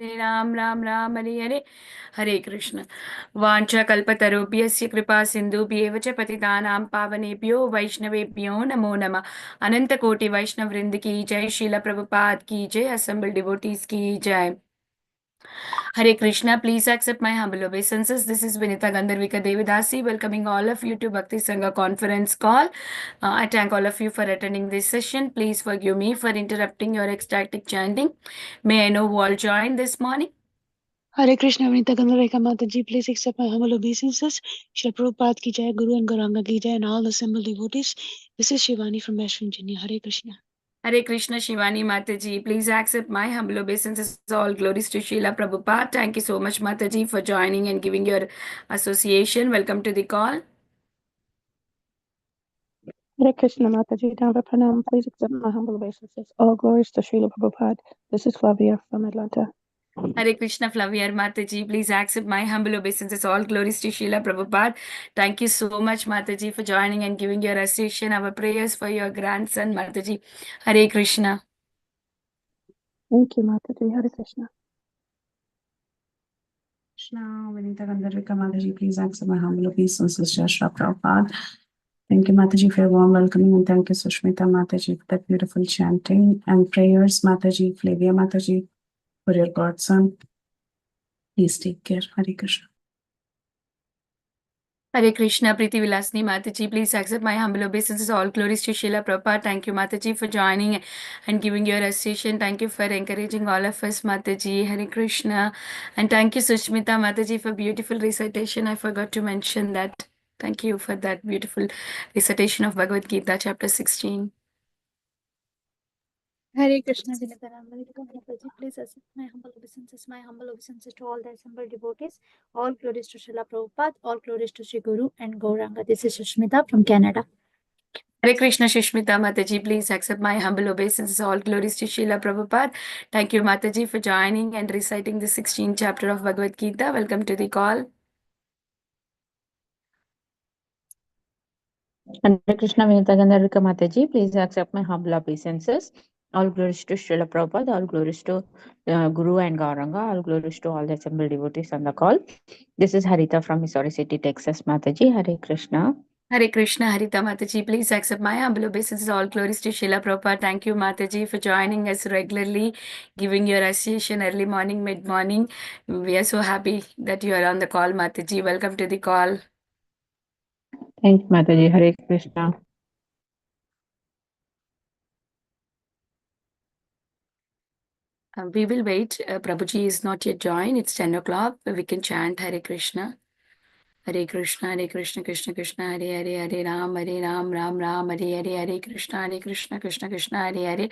हरे राम राम राम हरे हरे हरे कृष्ण। वाञ्छा कल्पतरुभ्यस्य कृपा सिन्धुभ्येव च पतितानां पावनेभ्यो वैष्णवेभ्यो नमो नमः। अनंत कोटि वैष्णव वृंद की जय, शील प्रभुपाद की जय, असेंबल डिवोटीज की जय। Hare Krishna, please accept my humble obeisances. This is Vinita Gandharvika Devidasi, welcoming all of you to Bhakti Sangha conference call. I thank all of you for attending this session. Please forgive me for interrupting your ecstatic chanting. May I know who all joined this morning? Hare Krishna, Vinita Gandharvika Mataji, please accept my humble obeisances. Srila Prabhupada ki jai, Guru and Gauranga ki jai, and all assembled devotees. This is Shivani from West Virginia. Hare Krishna. Hare Krishna, Shivani Mataji. Please accept my humble obeisances. All glories to Srila Prabhupada. Thank you so much, Mataji, for joining and giving your association. Welcome to the call. Hare Krishna Mataji, Dhamma Pranam, please accept my humble obeisances. All glories to Srila Prabhupada. This is Flavia from Atlanta. Hare Krishna, Flavia Mataji. Please accept my humble obeisances. All glories to Srila Prabhupada. Thank you so much, Mataji, for joining and giving your association. Our prayers for your grandson, Mataji. Hare Krishna. Thank you, Mataji. Hare Krishna. Krishna, Vinita Gandharvika Mataji, please accept my humble obeisances, Srila Prabhupada. Thank you, Mataji, for your warm welcoming, and thank you, Sushmita Mataji, for that beautiful chanting and prayers. Mataji, Flavia Mataji, for your godson. Please take care. Hare Krishna. Hare Krishna, Priti Vilasni Mataji, please accept my humble obeisances. All glories to Srila Prabhupada. Thank you, Mataji, for joining and giving your association. Thank you for encouraging all of us, Mataji. Hare Krishna. And thank you, Sushmita Mataji, for beautiful recitation. I forgot to mention that. Thank you for that beautiful recitation of Bhagavad Gita, chapter 16. Hare Krishna, Vinita Gandharvika Mataji, please accept my humble obeisances to all the assembled devotees. All glories to Srila Prabhupada, all glories to Sri Guru and Gauranga. This is Sushmita from Canada. Hare Krishna, Shishmita Mataji, please accept my humble obeisances. All glories to Srila Prabhupada. Thank you, Mataji, for joining and reciting the 16th chapter of Bhagavad Gita. Welcome to the call. Hare Krishna, Vinita Gandharvika Mataji, please accept my humble obeisances. All glories to Srila Prabhupada, all glories to Guru and Gauranga, all glories to all the assembled devotees on the call. This is Harita from Missouri City, Texas, Mataji. Hare Krishna. Hare Krishna, Harita Mataji, please accept my humble obeisances. All glories to Srila Prabhupada. Thank you, Mataji, for joining us regularly, giving your association early morning, mid-morning. We are so happy that you are on the call, Mataji. Welcome to the call. Thanks, Mataji. Hare Krishna. We will wait. Prabhuji is not yet joined. It's 10 o'clock. We can chant Hare Krishna. Hare Krishna, Krishna Krishna, Hare Hare, Hare Ram, Ram Ram, Hare Hare, Hare Krishna, Krishna Krishna, Hare Hare,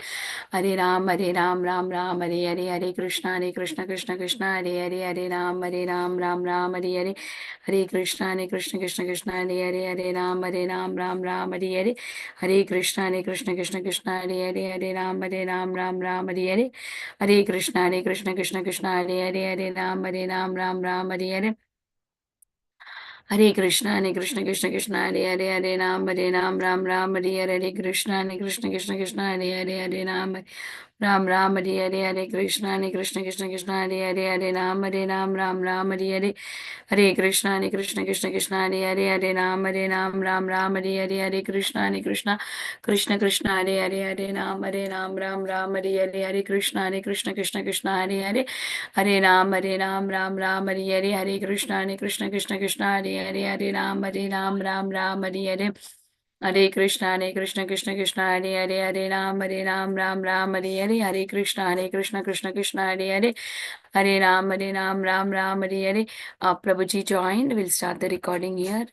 Hare Ram, Ram Ram, Hare Hare, Hare Krishna, Krishna Krishna, Hare Hare, Hare Ram, Ram Ram, Hare Hare, Hare Krishna, Krishna, Hare Hare, Hare Ram, Ram, Hare Hare, Hare Krishna, Krishna, Hare Hare, Hare Ram, Ram, Hare Hare, Hare Krishna, Krishna, Hare Hare, Hare Ram, Ram, Hare Hare. Hare Krishna, Krishna, Hare Hare, Hare Ram, Ram, Hare Hare, Hare Krishna, Krishna, Hare Hare, Hare Ram, Hare Hare, Hare Krishna, Krishna, Hare Hare, Hare Ram, Hare Hare, Hare Krishna, Krishna, Hare Hare, Hare Ram, Ram, Hare Hare, Hare Krishna, Krishna, Hare Hare, Hare Ram, Ram, Hare Hare, Hare Krishna, Krishna, Hare Hare, Hare Ram, Ram, Hare Hare, Hare Krishna, Krishna, Hare Hare, Hare Ram, Ram, Hare Hare. Hare Krishna, Krishna, Hare Hare, Hare Ram, Ram, Hare Hare, Hare Krishna, Krishna, Hare Hare, Hare Ram, Ram, Hare Hare. Prabhuji joined. We'll start the recording here.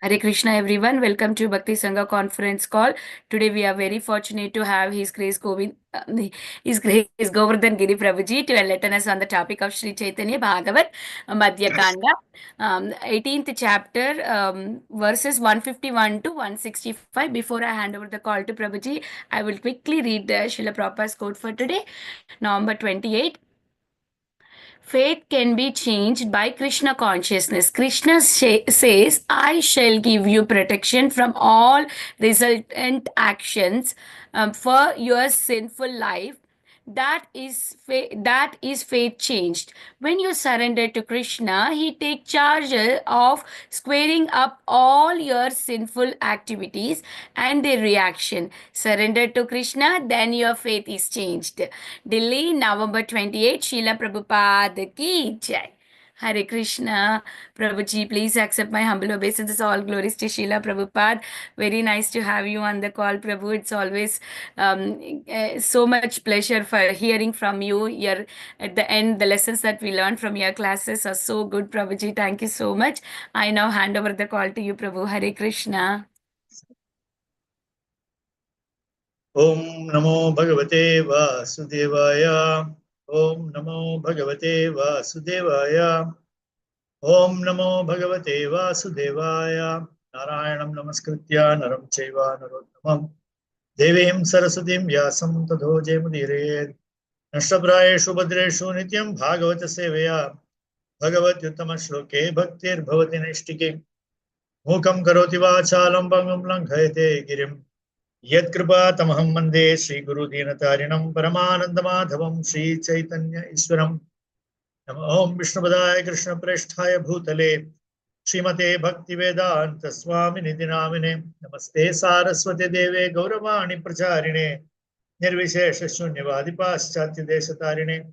Hare Krishna, everyone. Welcome to Bhakti Sangha conference call. Today we are very fortunate to have His Grace His Grace Govardhan Giri Prabhuji to enlighten us on the topic of Sri Chaitanya Bhagavat, Madhya khanda, 18th chapter, verses 151 to 165. Before I hand over the call to Prabhuji, I will quickly read the Srila Prabhupada's quote for today, November 28. Fate can be changed by Krishna consciousness. Krishna says, I shall give you protection from all resultant actions for your sinful life. That is fate changed. When you surrender to Krishna, he takes charge of squaring up all your sinful activities and their reaction. Surrender to Krishna, then your fate is changed. Delhi, November 28, Srila Prabhupada ki jai. Hare Krishna. Prabhuji, please accept my humble obeisances. All glories to Srila Prabhupada. Very nice to have you on the call, Prabhu. It's always so much pleasure for hearing from you. At the end, the lessons that we learned from your classes are so good, Prabhuji. Thank you so much. I now hand over the call to you, Prabhu. Hare Krishna. Om Namo Bhagavate Vasudevaya. Om Namo Bhagavate Vasudevaya. Om Namo Bhagavate Vasudevaya. Narayanam Namaskritya Naram Chaiva Narottamam Devim Sarasatim Vyasam Tadho Jayamudire Nashtaprayeshu Bhadreshu Nityam Bhagavata Sevaya Bhagavat Yuttama Shloke Bhaktir Bhavati Nishtike Mukam Karoti Vachalam Bangam Langhayate Girim Yadkripa Tamaham Mande Sri Guru Dinatarinam Paramanandamaadhavam Sri Caitanya Iswaram Om Vishnupadaya Krishna Presthaya Bhutale Srimate Bhakti Vedanta Swami Nidinamine Namaste Saraswati Deve Gauravani Pracharine Nirvishesha Shunyavadi Paschatya Deshatarine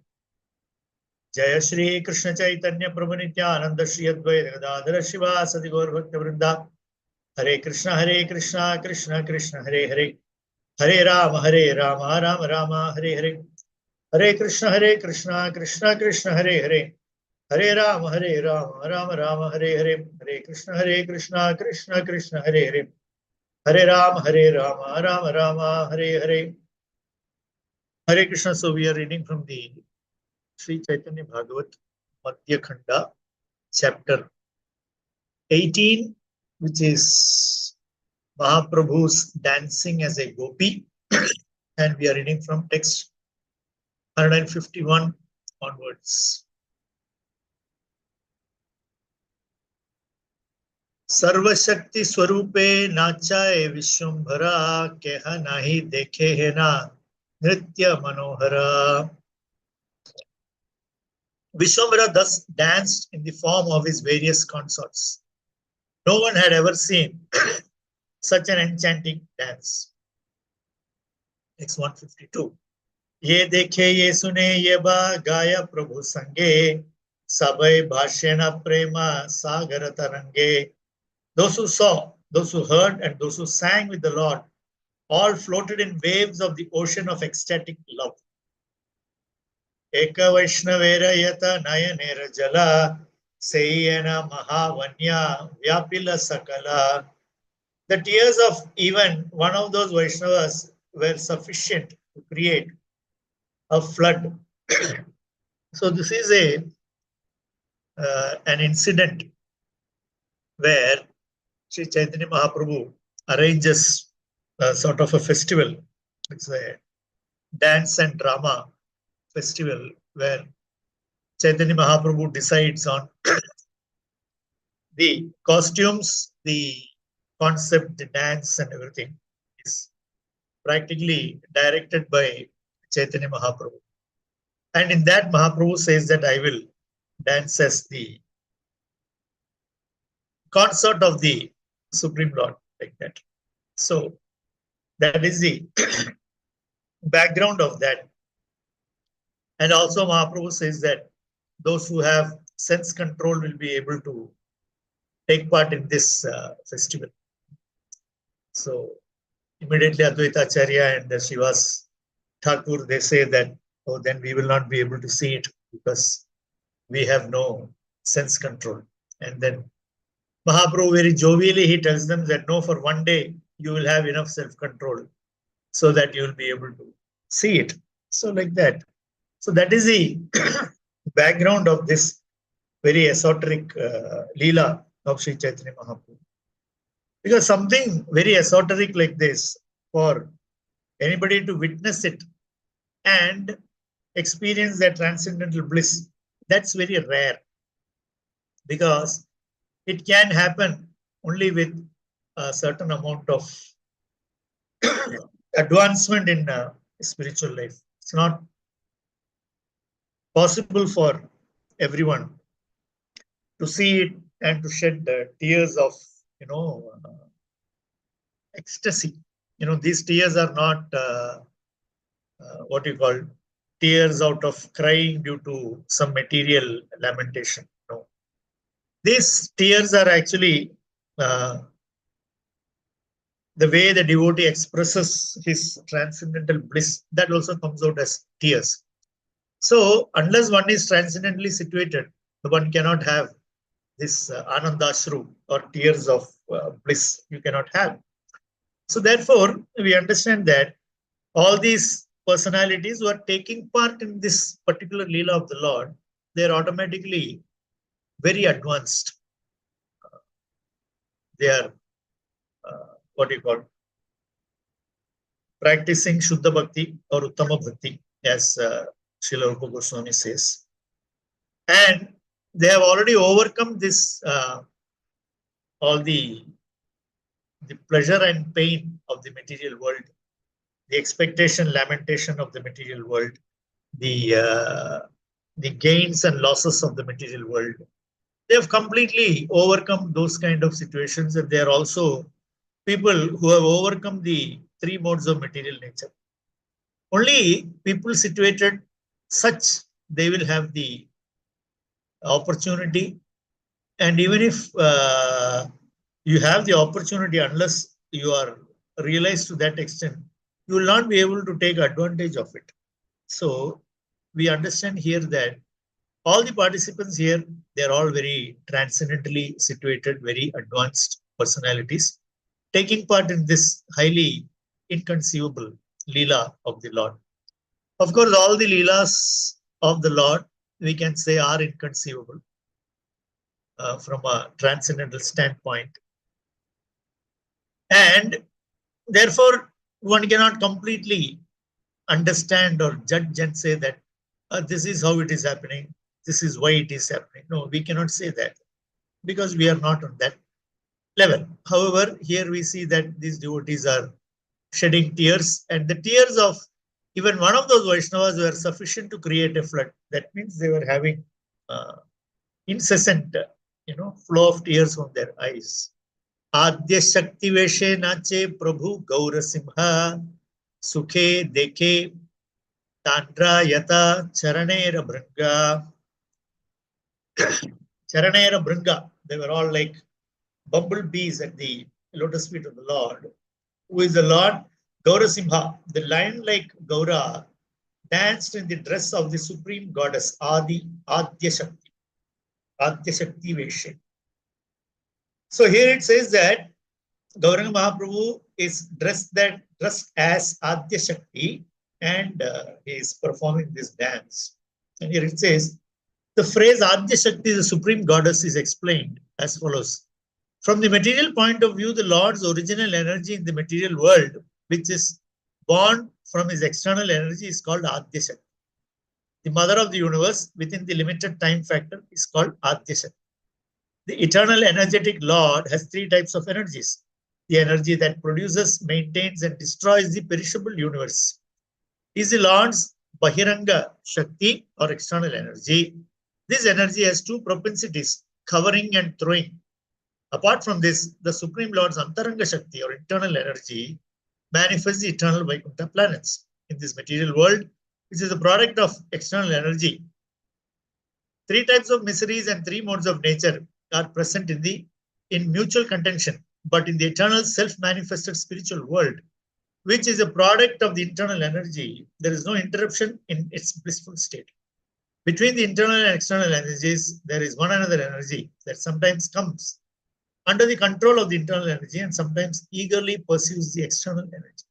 Jaya Shri Krishna Chaitanya Prabhu Nityananda Shri Advaita Gadadhara Shivasati Gaur Bhakta Vrinda Hare Krishna Krishna Krishna Hare Hare Hare Rama Rama Rama Hare Hare Hare Krishna Krishna Krishna Hare Hare Hare Rama Rama Rama Hare Hare Hare Krishna Krishna Krishna Hare Hare Hare Rama Rama Rama Hare Hare Hare Krishna. So we are reading from the Sri Chaitanya Bhagavat Madhya Khanda, chapter 18, which is Mahaprabhu's dancing as a gopi, and we are reading from text 151 onwards. सर्वशक्ति स्वरूपे नाचाए विश्वंभरा केह नाही देखे है ना नृत्य मनोहरा. Vishwambara thus danced in the form of his various consorts. No one had ever seen such an enchanting dance. Text 152. ये देखे ये सुने ये बा गाया प्रभु संगे सबै भाष्येन प्रेमा सागर तरंगे. Those who saw, those who heard, and those who sang with the Lord all floated in waves of the ocean of ecstatic love. Eka Vaishnavera yata nayanera jala seyena mahavanya vyapila sakala. The tears of even one of those Vaishnavas were sufficient to create a flood. So this is an incident where Sri Chaitanya Mahaprabhu arranges a sort of a festival. It's a dance and drama festival where Chaitanya Mahaprabhu decides on the costumes, the concept, the dance and everything is practically directed by Chaitanya Mahaprabhu. And in that, Mahaprabhu says that I will dance as the consort of the Supreme Lord, like that. So that is the background of that. And also Mahaprabhu says that those who have sense control will be able to take part in this festival. So immediately Advaita Acharya and Srivas Thakur, they say that, oh, then we will not be able to see it because we have no sense control. And then Mahaprabhu very jovially, he tells them that no, for one day you will have enough self-control so that you will be able to see it. So like that. So that is the background of this very esoteric Leela of Sri Chaitanya Mahaprabhu. Because something very esoteric like this, for anybody to witness it and experience that transcendental bliss, that's very rare, because it can happen only with a certain amount of advancement in spiritual life. It's not possible for everyone to see it and to shed tears of, ecstasy. These tears are not what you call tears out of crying due to some material lamentation. No, these tears are actually the way the devotee expresses his transcendental bliss. That also comes out as tears. So unless one is transcendently situated, one cannot have this anandashru or tears of bliss. You cannot have. So therefore, we understand that all these personalities who are taking part in this particular Leela of the Lord, they are automatically very advanced. They are what you call practicing Shuddha Bhakti or Uttama Bhakti, as Srila Rupa Goswami says. And they have already overcome this, all the pleasure and pain of the material world, the expectation, lamentation of the material world, the gains and losses of the material world. They have completely overcome those kind of situations, and they are also people who have overcome the three modes of material nature. Only people situated such, they will have the opportunity. And even if you have the opportunity, unless you are realized to that extent, you will not be able to take advantage of it. So we understand here that all the participants here, they're all very transcendently situated, very advanced personalities, taking part in this highly inconceivable Leela of the Lord. Of course, all the Leelas of the Lord, we can say, are inconceivable from a transcendental standpoint. And therefore, one cannot completely understand or judge and say that this is how it is happening, this is why it is happening. No, we cannot say that, because we are not on that level. However, here we see that these devotees are shedding tears, and the tears of even one of those Vaishnavas were sufficient to create a flood. That means they were having incessant, flow of tears from their eyes. Adya Shakti Veshe Nache Prabhu Gaura Simha Sukhe Dekhe Tandra Yata Charanera Bhranga. Charanera Bhranga. They were all like bumblebees at the lotus feet of the Lord. Who is the Lord? Gaura Simha. The lion like Gaura danced in the dress of the supreme goddess Adya Shakti. Adya Shakti Veshe. So here it says that Gauranga Mahaprabhu is dressed as Adya Shakti, and he is performing this dance. And here it says, the phrase Adya Shakti, the supreme goddess, is explained as follows. From the material point of view, the Lord's original energy in the material world, which is born from his external energy, is called Adya Shakti. The mother of the universe within the limited time factor is called Adya Shakti. The eternal energetic Lord has three types of energies. The energy that produces, maintains, and destroys the perishable universe is the Lord's Bahiranga Shakti, or external energy. This energy has two propensities, covering and throwing. Apart from this, the Supreme Lord's Antaranga Shakti, or internal energy, manifests the eternal Vaikuntha planets. In this material world, which is a product of external energy, three types of miseries and three modes of nature are present in mutual contention, but in the eternal self-manifested spiritual world, which is a product of the internal energy, there is no interruption in its blissful state. Between the internal and external energies, there is one another energy that sometimes comes under the control of the internal energy and sometimes eagerly pursues the external energy.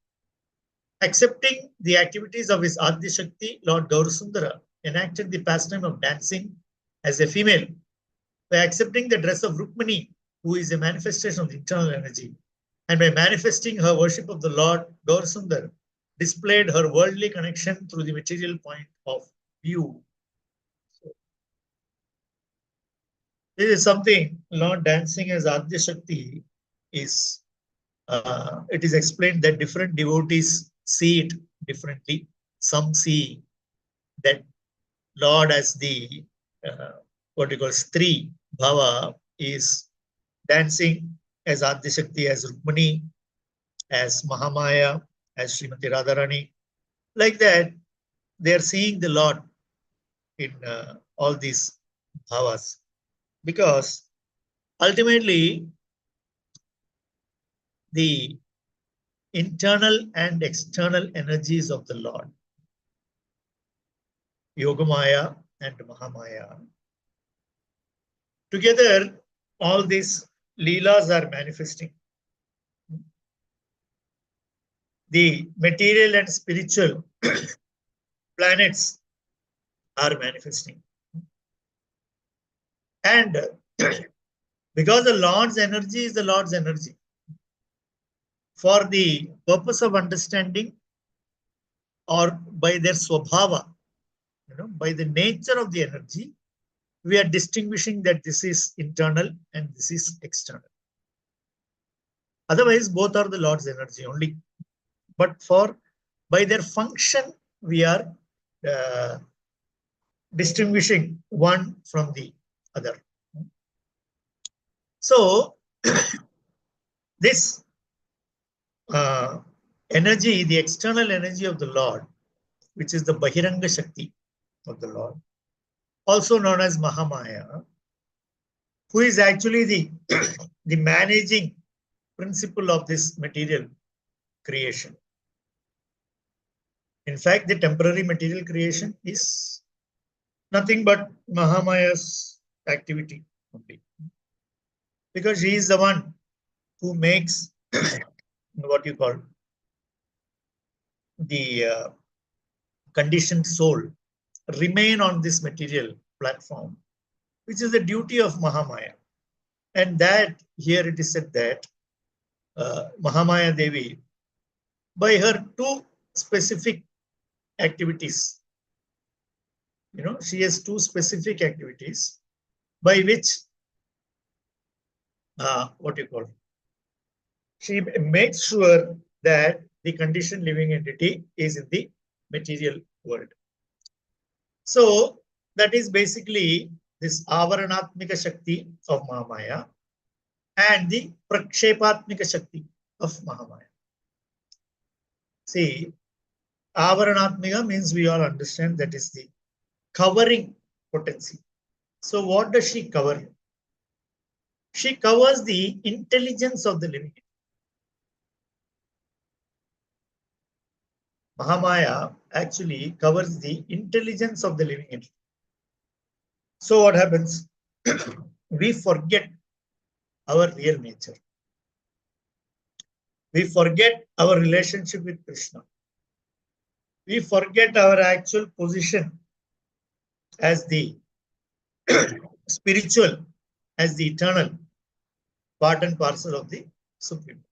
Accepting the activities of his Adya Shakti, Lord Gaurasundara enacted the pastime of dancing as a female. By accepting the dress of Rukmini, who is a manifestation of the internal energy, and by manifesting her worship of the Lord, Gaurasundar displayed her worldly connection through the material point of view. So, This is something Lord dancing as Adya Shakti is. It is explained that different devotees see it differently. Some see that Lord as the what you call Stri Bhava is dancing as Adya Shakti, as Rukmani, as Mahamaya, as Srimati Radharani. Like that, they are seeing the Lord in all these bhavas. Because ultimately, the internal and external energies of the Lord, Yogamaya and Mahamaya, together, all these Leelas are manifesting. The material and spiritual planets are manifesting. And because the Lord's energy is the Lord's energy, for the purpose of understanding or by their swabhava, by the nature of the energy, we are distinguishing that this is internal and this is external. Otherwise, both are the Lord's energy only. But by their function, we are distinguishing one from the other. So, this energy, the external energy of the Lord, which is the Bahiranga Shakti of the Lord, also known as Mahamaya, who is actually the managing principle of this material creation. In fact, the temporary material creation is nothing but Mahamaya's activity only. Because she is the one who makes what you call the conditioned soul remain on this material platform, which is the duty of Mahamaya. And that here it is said that Mahamaya Devi, by her two specific activities, she has two specific activities by which what you call, she makes sure that the conditioned living entity is in the material world. So that is basically this Avaranatmika Shakti of Mahamaya and the Prakshepatmika Shakti of Mahamaya. See, Avaranatmika means we all understand that is the covering potency. So what does she cover? She covers the intelligence of the living entity. Mahamaya actually covers the intelligence of the living entity. So what happens? We forget our real nature. We forget our relationship with Krishna. We forget our actual position as the spiritual, as the eternal part and parcel of the Supreme.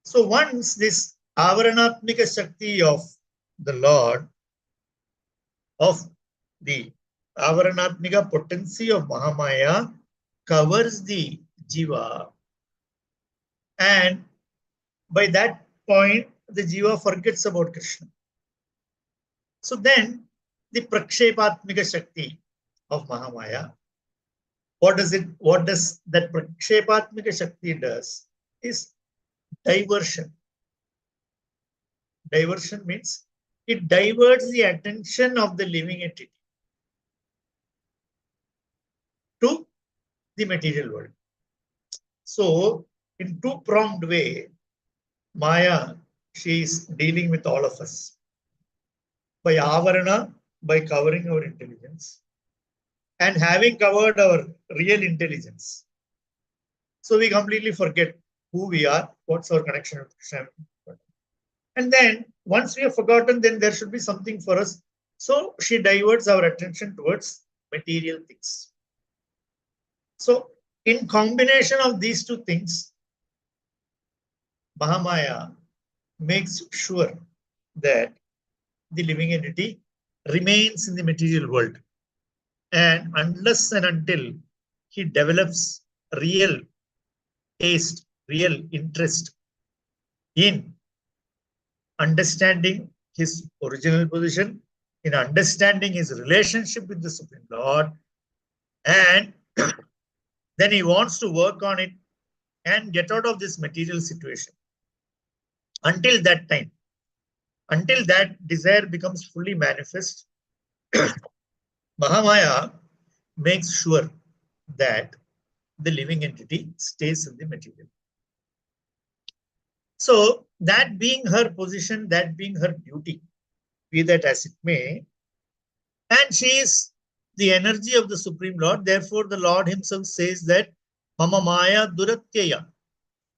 So once this Avaranatmika Shakti of the Lord, of the Avaranatmika potency of Mahamaya covers the Jiva, and by that point, the Jiva forgets about Krishna. So then, the Prakshepatmika Shakti of Mahamaya, what does that Prakshepatmika Shakti does is diversion. Diversion means it diverts the attention of the living entity to the material world. So, in two-pronged way, Maya, she is dealing with all of us. By avarana, by covering our intelligence, and having covered our real intelligence. So we completely forget who we are, what's our connection with Krishna. And then once we have forgotten, then there should be something for us. So she diverts our attention towards material things. So in combination of these two things, Mahamaya makes sure that the living entity remains in the material world. And unless and until he develops real taste, real interest in understanding his original position, in understanding his relationship with the Supreme Lord, and then he wants to work on it and get out of this material situation. Until that time, until that desire becomes fully manifest, Mahamaya makes sure that the living entity stays in the material. So that being her position, that being her duty, be that as it may, and she is the energy of the Supreme Lord. Therefore, the Lord himself says that Mama Maya Duratyaya.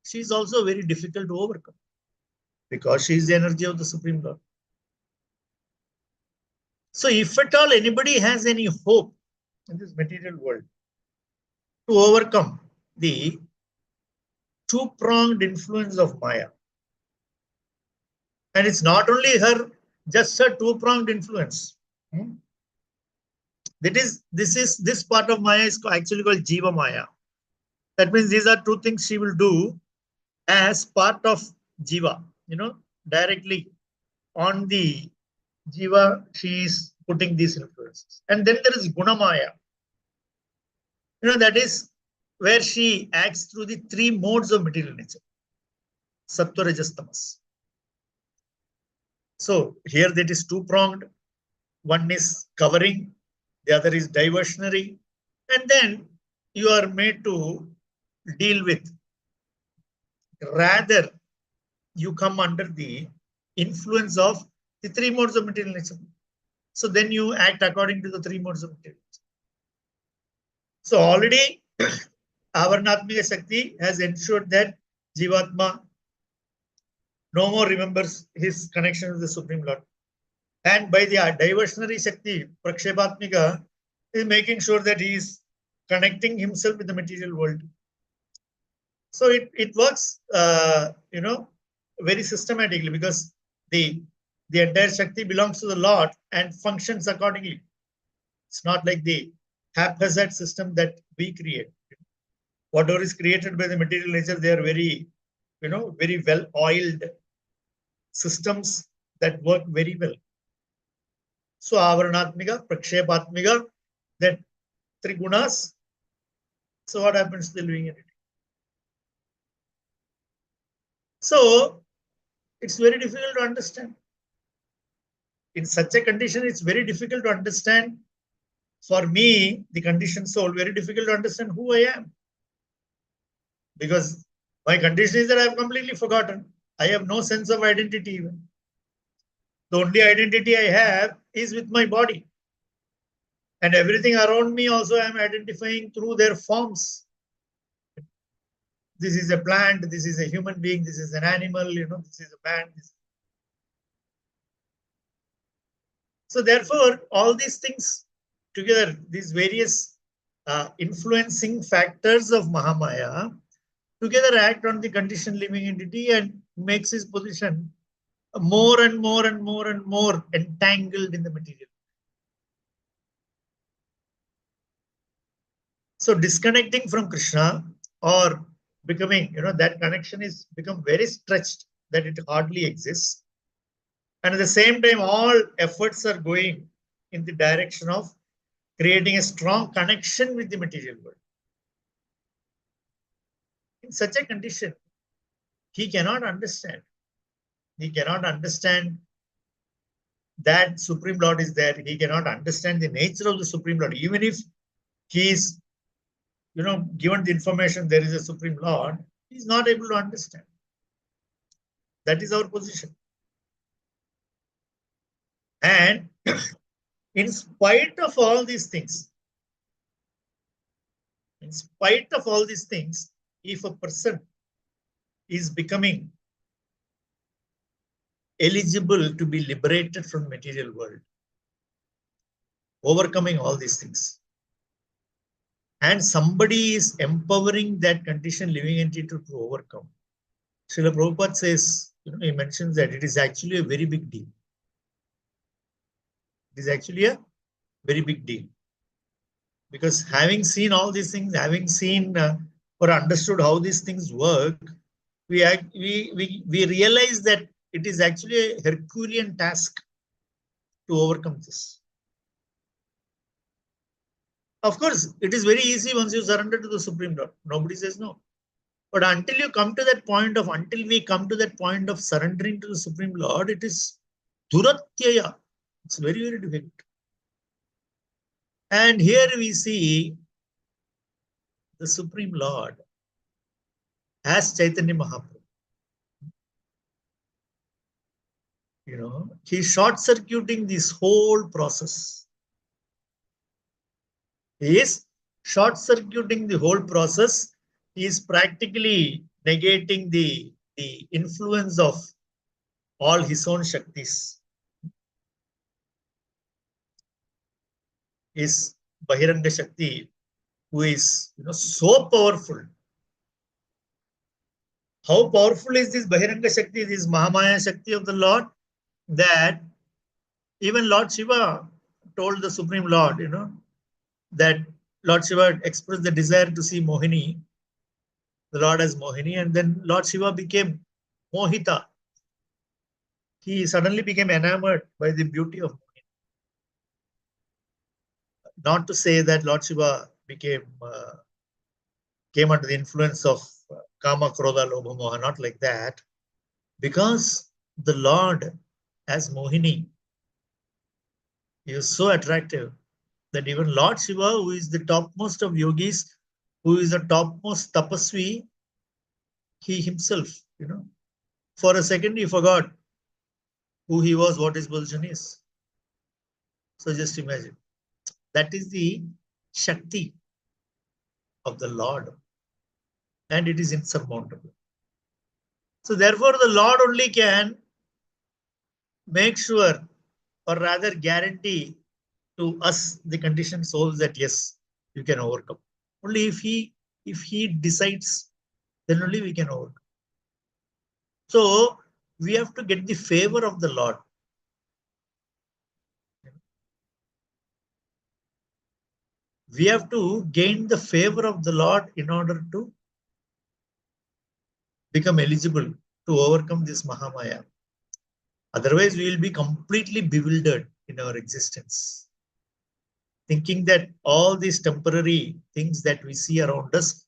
She is also very difficult to overcome because she is the energy of the Supreme Lord. So if at all anybody has any hope in this material world to overcome the two-pronged influence of Maya, and it's not only her, just her two-pronged influence. This part of Maya is actually called Jiva Maya. That means these are two things she will do as part of Jiva, directly on the Jiva, she is putting these influences. And then there is Guna Maya. That is where she acts through the three modes of material nature. Sattva, Rajas, Tamas. So here that is two-pronged. One is covering, the other is diversionary. And then you are made to deal with. Rather, you come under the influence of the three modes of material nature. So then you act according to the three modes of material nature. So already Avarnatmika Shakti has ensured that Jivatma no more remembers his connection with the Supreme Lord. And by the diversionary Shakti, Prakshepatmika is making sure that he is connecting himself with the material world. So it works, very systematically because the entire Shakti belongs to the Lord and functions accordingly. It's not like the haphazard system that we create. Whatever is created by the material nature, they are very, very well-oiled systems that work very well. So Avaranatmika, Prakshepatmika, then three gunas. So what happens to the living entity? So it's very difficult to understand. In such a condition, it's very difficult to understand. For me, the conditioned soul, very difficult to understand who I am. Because my condition is that I have completely forgotten. I have no sense of identity even. The only identity I have is with my body. And everything around me also I am identifying through their forms. This is a plant, this is a human being, this is an animal, this is a man. So therefore, all these things together, these various influencing factors of Mahamaya, together act on the conditioned living entity and makes his position more and more and more and more entangled in the material. So disconnecting from Krishna or becoming, that connection is become very stretched that it hardly exists. And at the same time, all efforts are going in the direction of creating a strong connection with the material world. In such a condition, he cannot understand. He cannot understand that Supreme Lord is there. He cannot understand the nature of the Supreme Lord. Even if he is, given the information there is a Supreme Lord, he is not able to understand. That is our position. And in spite of all these things, if a person is becoming eligible to be liberated from material world, overcoming all these things, and somebody is empowering that conditioned living entity to overcome, Srila Prabhupada says, he mentions that it is actually a very big deal. It is actually a very big deal. Because having seen all these things, having seen or understood how these things work, we realize that it is actually a Herculean task to overcome this. Of course, it is very easy once you surrender to the Supreme Lord. Nobody says no. But until we come to that point of surrendering to the Supreme Lord, it is duratyaya. It's very, very difficult. And here we see the Supreme Lord as Chaitanya Mahaprabhu. He's short-circuiting this whole process. He is short-circuiting the whole process. He is practically negating the influence of all his own Shaktis. Is Bahiranga Shakti, who is so powerful. How powerful is this Bahiranga Shakti, this Mahamaya Shakti of the Lord, that even Lord Shiva told the Supreme Lord, that Lord Shiva expressed the desire to see Mohini, the Lord as Mohini, and then Lord Shiva became Mohita. He suddenly became enamored by the beauty of Mohini. Not to say that Lord Shiva came under the influence of Kama, Krodha, Lobha, Moha, not like that. Because the Lord as Mohini is so attractive that even Lord Shiva, who is the topmost of yogis, who is the topmost tapasvi, he himself, for a second he forgot who he was, what his position is. So just imagine. That is the Shakti of the Lord. And it is insurmountable. So therefore the Lord only can make sure, or rather guarantee to us, the conditioned souls, that yes, you can overcome. Only if he decides, then only we can overcome. So we have to get the favor of the Lord. We have to gain the favor of the Lord in order to become eligible to overcome this Mahamaya. Otherwise, we will be completely bewildered in our existence, thinking that all these temporary things that we see around us,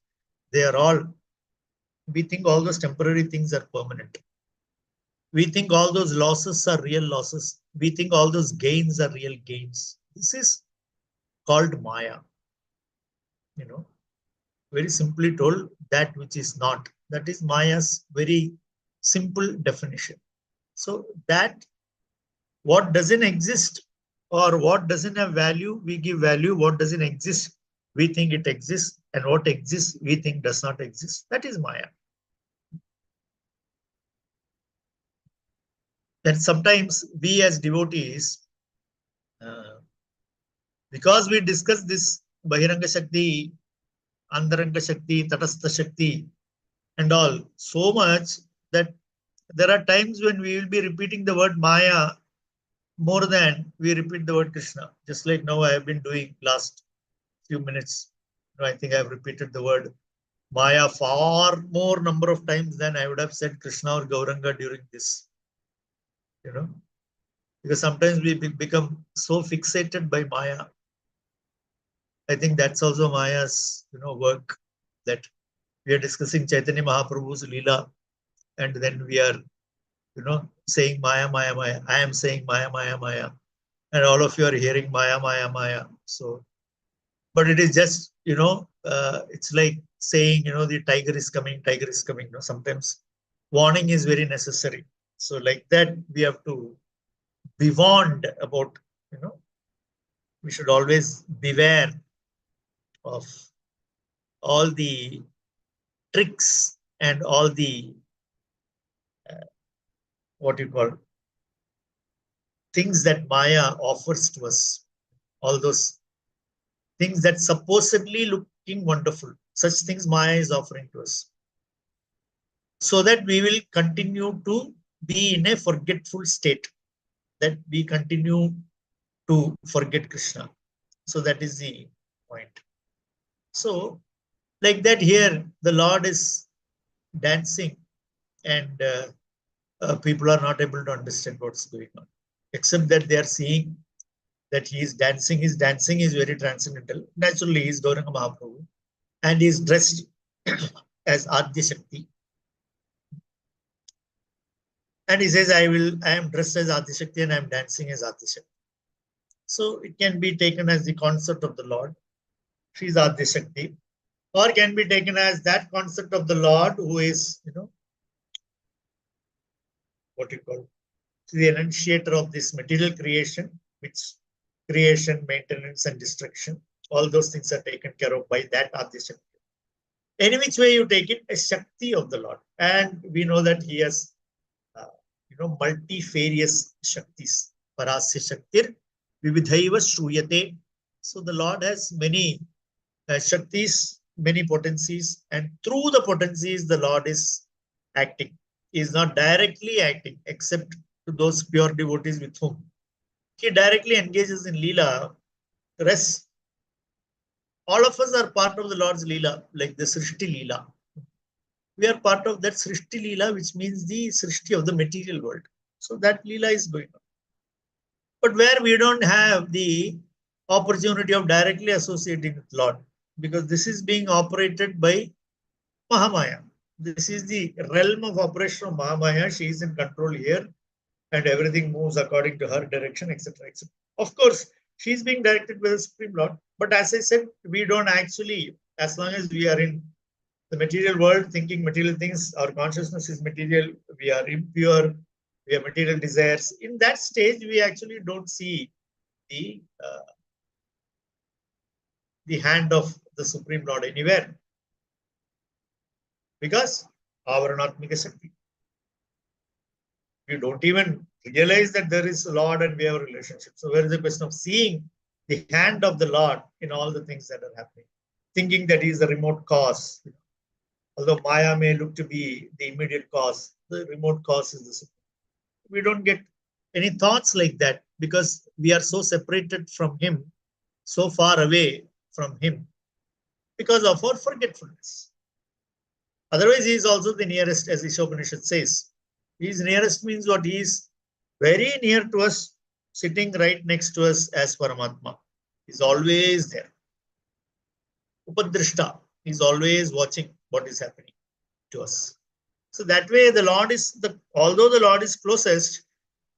we think all those temporary things are permanent. We think all those losses are real losses. We think all those gains are real gains. This is called Maya. Very simply told, that which is not. That is Maya's very simple definition. So that what doesn't exist or what doesn't have value, we give value. What doesn't exist, we think it exists. And what exists, we think does not exist. That is Maya. That sometimes we as devotees, because we discuss this Bahiranga Shakti, Antaranga Shakti, Tatastha Shakti, and all so much, that there are times when we will be repeating the word Maya more than we repeat the word Krishna. Just like now I have been doing last few minutes. I think I have repeated the word Maya far more number of times than I would have said Krishna or Gauranga during this. Because sometimes we become so fixated by Maya. I think that's also Maya's work, that we are discussing Chaitanya Mahaprabhu's Leela, and then we are saying Maya, Maya, Maya. I am saying Maya, Maya, Maya. And all of you are hearing Maya, Maya, Maya. So, but it is just, it's like saying, the tiger is coming, tiger is coming. Sometimes warning is very necessary. So like that, we have to be warned about, we should always beware of all the tricks and all the, what you call, things that Maya offers to us. All those things that supposedly looking wonderful. Such things Maya is offering to us. So that we will continue to be in a forgetful state. That we continue to forget Krishna. So that is the point. So, like that here, the Lord is dancing and people are not able to understand what's going on, except that they are seeing that he is dancing. His dancing is very transcendental. Naturally, he is Gauranga Mahaprabhu and he is dressed as Adya Shakti. And he says, I am dressed as Adya Shakti and I am dancing as Adya Shakti. So it can be taken as the concept of the Lord. She is Adya Shakti. Or can be taken as that concept of the Lord who is, what you call, the enunciator of this material creation, which creation, maintenance, and destruction, all those things are taken care of by that Adya Shakti. Any which way you take it, a Shakti of the Lord. And we know that he has, multifarious Shaktis. Parasya Shaktir, Vividhaiva Shruyate. So the Lord has many Shaktis, many potencies, and through the potencies, the Lord is acting. He is not directly acting, except to those pure devotees with whom he directly engages in Leela. The rest, all of us are part of the Lord's Leela, like the Srishti Leela. We are part of that Srishti Leela, which means the Srishti of the material world. So that Leela is going on. But where we don't have the opportunity of directly associating with Lord, because this is being operated by Mahamaya. This is the realm of operation of Mahamaya. She is in control here and everything moves according to her direction, etc. etc. Of course, she is being directed by the Supreme Lord. But as I said, we don't actually, as long as we are in the material world, thinking material things, our consciousness is material, we are impure, we have material desires. In that stage, we actually don't see the hand of the Supreme Lord anywhere, because Avaranatmika Shakti. We don't even realize that there is a Lord and we have a relationship. So where is the question of seeing the hand of the Lord in all the things that are happening, thinking that he is the remote cause. Although Maya may look to be the immediate cause, the remote cause is the Supreme. We don't get any thoughts like that because we are so separated from him, so far away from him, because of our forgetfulness. Otherwise, he is also the nearest, as Ishopanishad says. He is nearest means what? He is very near to us, sitting right next to us as Paramatma. He is always there. Upadrishta is always watching what is happening to us. So that way, the Lord is although the Lord is closest,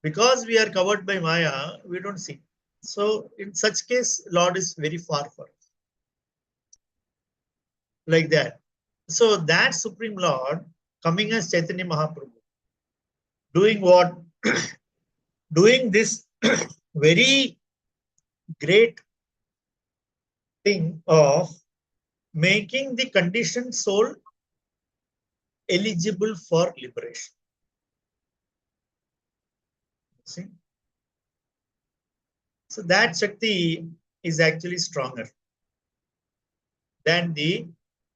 because we are covered by Maya, we don't see. So in such case, Lord is very far from us. Like that. So that Supreme Lord coming as Chaitanya Mahaprabhu, doing what? Doing this very great thing of making the conditioned soul eligible for liberation. See? So that Shakti is actually stronger than the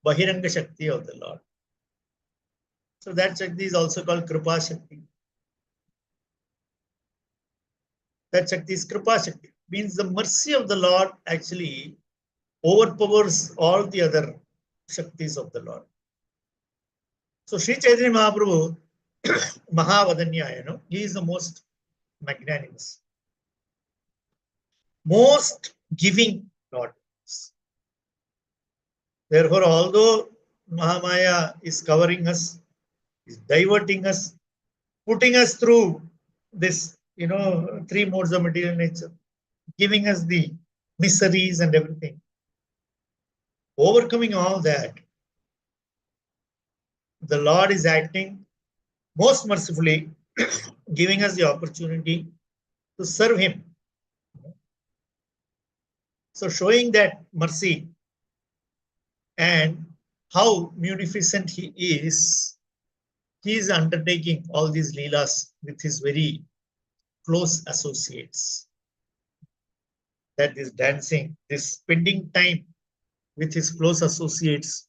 Bahiranga Shakti of the Lord. So that Shakti is also called Kripa Shakti. That Shakti is Kripa Shakti. Means the mercy of the Lord actually overpowers all the other Shaktis of the Lord. So Sri Chaitanya Mahaprabhu, Mahavadanya, he is the most magnanimous, most giving Lord. Therefore, although Mahamaya is covering us, is diverting us, putting us through this, three modes of material nature, giving us the miseries and everything, overcoming all that, the Lord is acting most mercifully, giving us the opportunity to serve him. So showing that mercy and how munificent he is undertaking all these leelas with his very close associates. That is dancing, this spending time with his close associates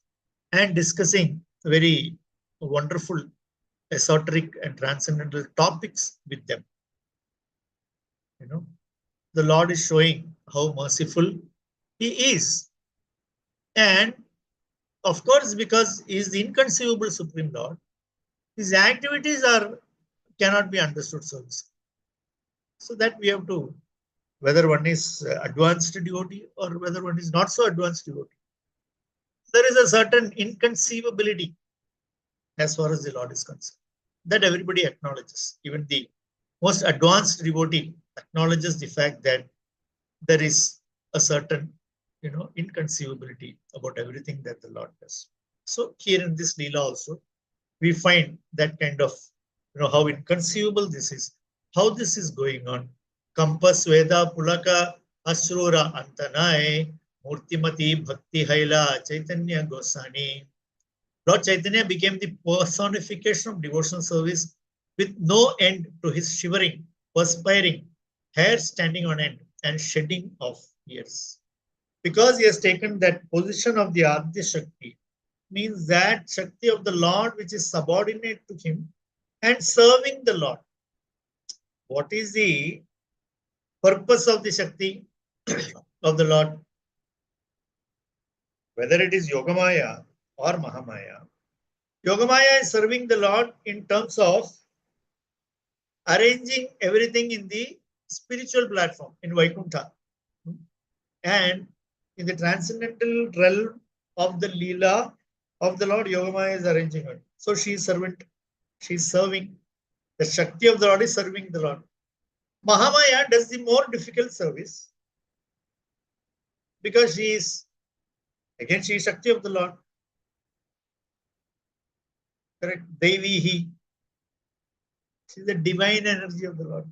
and discussing very wonderful, esoteric and transcendental topics with them. The Lord is showing how merciful he is And of course, because he is the inconceivable Supreme Lord, his activities cannot be understood so easily. So that we have to, whether one is advanced devotee or whether one is not so advanced devotee, there is a certain inconceivability as far as the Lord is concerned. That everybody acknowledges. Even the most advanced devotee acknowledges the fact that there is a certain, inconceivability about everything that the Lord does. So here in this Leela also, we find that kind of, how inconceivable this is, how this is going on. Kampas Veda Pulaka Asrura Antanai Murtimati Bhakti Haila Chaitanya Gosani. Lord Chaitanya became the personification of devotional service with no end to his shivering, perspiring, hair standing on end, and shedding of tears. Because he has taken that position of the Adya Shakti, means that Shakti of the Lord which is subordinate to him and serving the Lord. What is the purpose of the Shakti of the Lord? Whether it is Yogamaya or Mahamaya, Yogamaya is serving the Lord in terms of arranging everything in the spiritual platform in Vaikuntha. And in the transcendental realm of the Leela of the Lord, Yogamaya is arranging it. So she is servant, she is serving. The Shakti of the Lord is serving the Lord. Mahamaya does the more difficult service because she is Shakti of the Lord. Correct? Devihi. She is the divine energy of the Lord.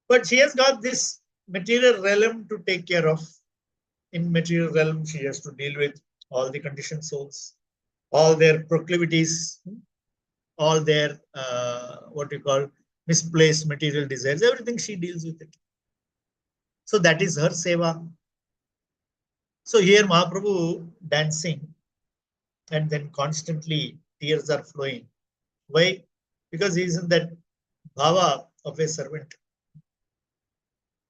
But she has got this material realm to take care of. In material realm, she has to deal with all the conditioned souls, all their proclivities, all their what we call misplaced material desires, everything she deals with it. So that is her seva. So here Mahaprabhu dancing and then constantly tears are flowing. Why? Because he is in that bhava of a servant.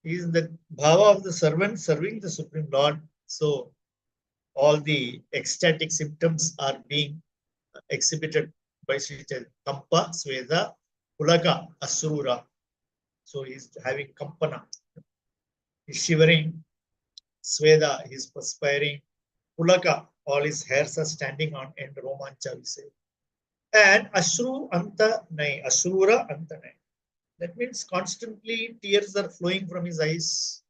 He is in the bhava of the servant serving the Supreme Lord. So all the ecstatic symptoms are being exhibited by Sri Kampa, Sweda, Pulaka, Asurura. So he's having Kampana. He's shivering. Sweda, he's perspiring. Pulaka, all his hairs are standing on end. Romancha, we say. And Ashru Anta Nai, Asura Anta Nai. That means constantly tears are flowing from his eyes.